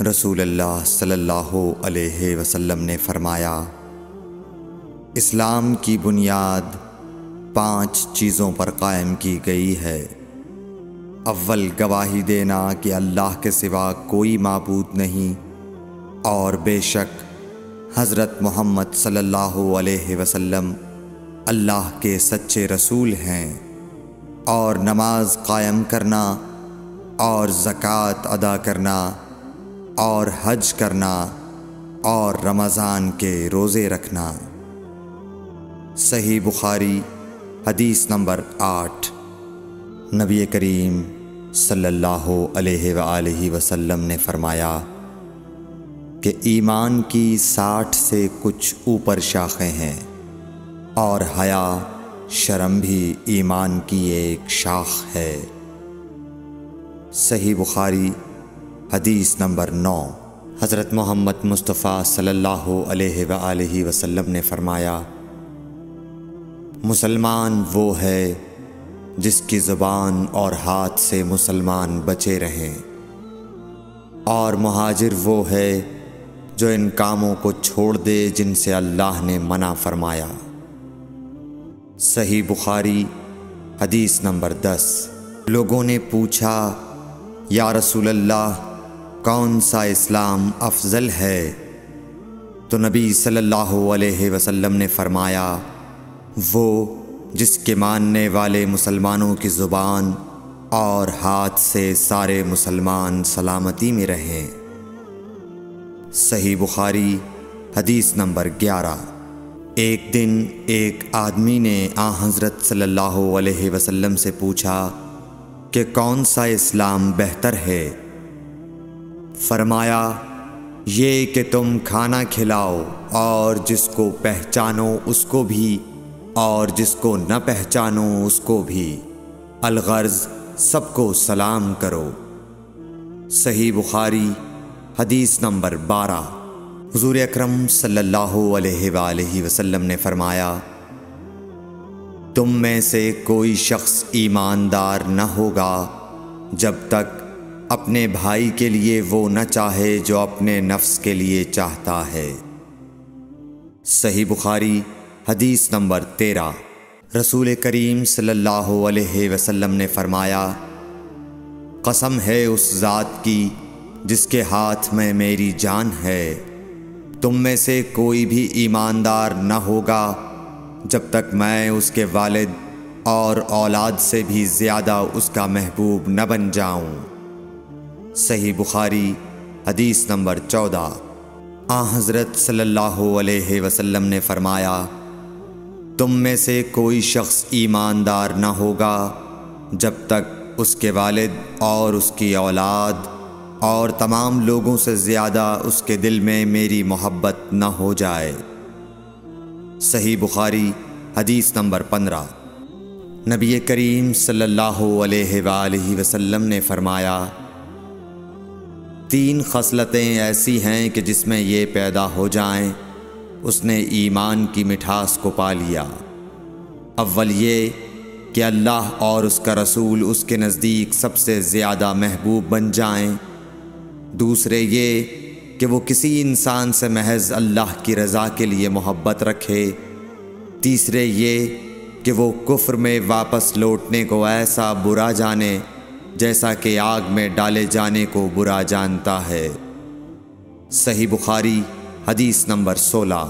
رسول اللہ صلی اللہ علیہ وسلم نے فرمایا، اسلام کی بنیاد 5 چیزوں پر قائم کی گئی ہے۔ اول، گواہی دینا کہ اللہ کے سوا کوئی معبود نہیں اور بے شک حضرت محمد صلی اللہ علیہ وسلم اللہ کے سچے رسول ہیں، اور نماز قائم کرنا اور زکوٰۃ ادا کرنا اور حج کرنا اور رمضان کے روزے رکھنا۔ صحیح بخاری حدیث نمبر 8۔ نبی کریم صلی اللہ علیہ وآلہ وسلم نے فرمایا کہ ایمان کی 60 سے کچھ اوپر شاخیں ہیں، اور حیا شرم بھی ایمان کی ایک شاخ ہے۔ صحیح بخاری حدیث نمبر 9۔ حضرت محمد مصطفیٰ صلی اللہ علیہ وآلہ وسلم نے فرمایا، مسلمان وہ ہے جس کی زبان اور ہاتھ سے مسلمان بچے رہیں، اور مہاجر وہ ہے جو ان کاموں کو چھوڑ دے جن سے اللہ نے منع فرمایا۔ صحیح بخاری حدیث نمبر 10۔ لوگوں نے پوچھا، یا رسول اللہ، کون سا اسلام افضل ہے؟ تو نبی صلی اللہ علیہ وسلم نے فرمایا، وہ جس کے ماننے والے مسلمانوں کی زبان اور ہاتھ سے سارے مسلمان سلامتی میں رہیں۔ صحیح بخاری حدیث نمبر 11۔ ایک دن ایک آدمی نے حضرت صلی اللہ علیہ وسلم سے پوچھا کہ کون سا اسلام بہتر ہے؟ فرمایا، یہ کہ تم کھانا کھلاؤ اور جس کو پہچانو اس کو بھی اور جس کو نہ پہچانو اس کو بھی، الغرض سب کو سلام کرو۔ صحیح بخاری حدیث نمبر 12۔ حضور اکرم صلی اللہ علیہ وآلہ وسلم نے فرمایا، تم میں سے کوئی شخص ایماندار نہ ہوگا جب تک اپنے بھائی کے لیے وہ نہ چاہے جو اپنے نفس کے لیے چاہتا ہے۔ صحیح بخاری حدیث نمبر 13۔ رسول کریم صلی اللہ علیہ وسلم نے فرمایا، قسم ہے اس ذات کی جس کے ہاتھ میں میری جان ہے، تم میں سے کوئی بھی ایماندار نہ ہوگا جب تک میں اس کے والد اور اولاد سے بھی زیادہ اس کا محبوب نہ بن جاؤں۔ صحیح بخاری حدیث نمبر 14۔ حضرت صلی اللہ علیہ وسلم نے فرمایا، تم میں سے کوئی شخص ایماندار نہ ہوگا جب تک اس کے والد اور اس کی اولاد اور تمام لوگوں سے زیادہ اس کے دل میں میری محبت نہ ہو جائے۔ صحیح بخاری حدیث نمبر 15۔ نبی کریم صلی اللہ علیہ وآلہ وسلم نے فرمایا، 3 خصلتیں ایسی ہیں کہ جس میں یہ پیدا ہو جائیں اس نے ایمان کی مٹھاس کو پا لیا۔ اول یہ کہ اللہ اور اس کا رسول اس کے نزدیک سب سے زیادہ محبوب بن جائیں۔ دوسرے یہ کہ وہ کسی انسان سے محض اللہ کی رضا کے لیے محبت رکھے۔ تیسرے یہ کہ وہ کفر میں واپس لوٹنے کو ایسا برا جانے جیسا کہ آگ میں ڈالے جانے کو برا جانتا ہے۔ صحیح بخاری حدیث نمبر 16۔